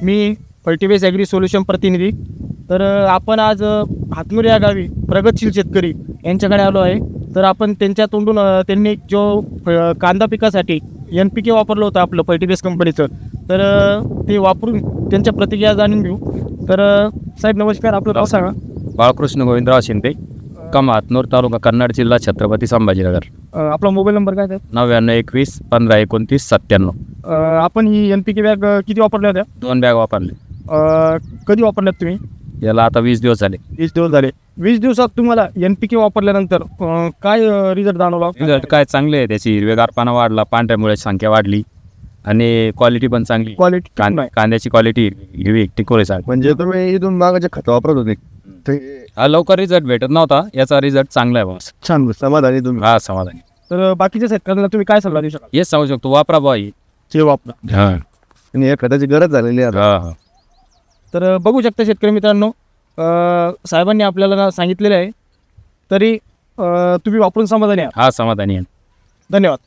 मी फर्टिवेस agree solution प्रतिनिधी. तर आपण आज हातनूर या गावी प्रगतशील शेतकरी यांच्याकडे आलो आहे. तर आपण त्यांच्या तोंडून त्यांनी जो कांदा पिकासाठी NPK वापरलं होतं आपलं फर्टिवेस कंपनीचं, तर ते वापरून त्यांच्या प्रतिक्रिया जाणून घेऊ. तर साहेब नमस्कार, आपलं नाव सांगा. बाळकृष्ण गोविंदराव शिंदे, कम हातनूर, तालुका कन्नड, जिल्हा छत्रपती संभाजीनगर. आपला मोबाईल नंबर काय आहे? 9921 1529 97. आपण ही NPK बॅग किती वापरल्या होत्या? 2 बॅग वापरले. कधी वापरल्यात तुम्ही? याला आता 20 दिवस झाले. 20 दिवस झाले. 20 दिवसात तुम्हाला NPK वापरल्यानंतर काय रिझल्ट जाणवला? रिझल्ट काय चांगले आहे, त्याची हिरवेगारपणा वाढला, पांढऱ्या मुळ्याची संख्या वाढली आणि क्वालिटी पण चांगली. क्वालिटी कांद्याची क्वालिटी हिरवी टिकोळे चांगली. म्हणजे तुम्ही इथून मागाचे खत वापरत होते ते हा लवकर रिझल्ट भेटत नव्हता, याचा रिझल्ट चांगला आहे बॉस. छान. समाधानी तुम्ही? हा समाधानी. तर बाकीच्या शेतकऱ्यांना तुम्ही काय सल्ला देऊ शकाल? हेच सांगू शकतो, वापरा बाई. ते वापरा. हा आणि या खताची गरज झालेली आहे आता. हा. तर बघू शकता शेतकरी मित्रांनो, साहेबांनी आपल्याला सांगितलेलं आहे, तरी तुम्ही वापरून समाधानी आहात. हा समाधानी आहे. धन्यवाद.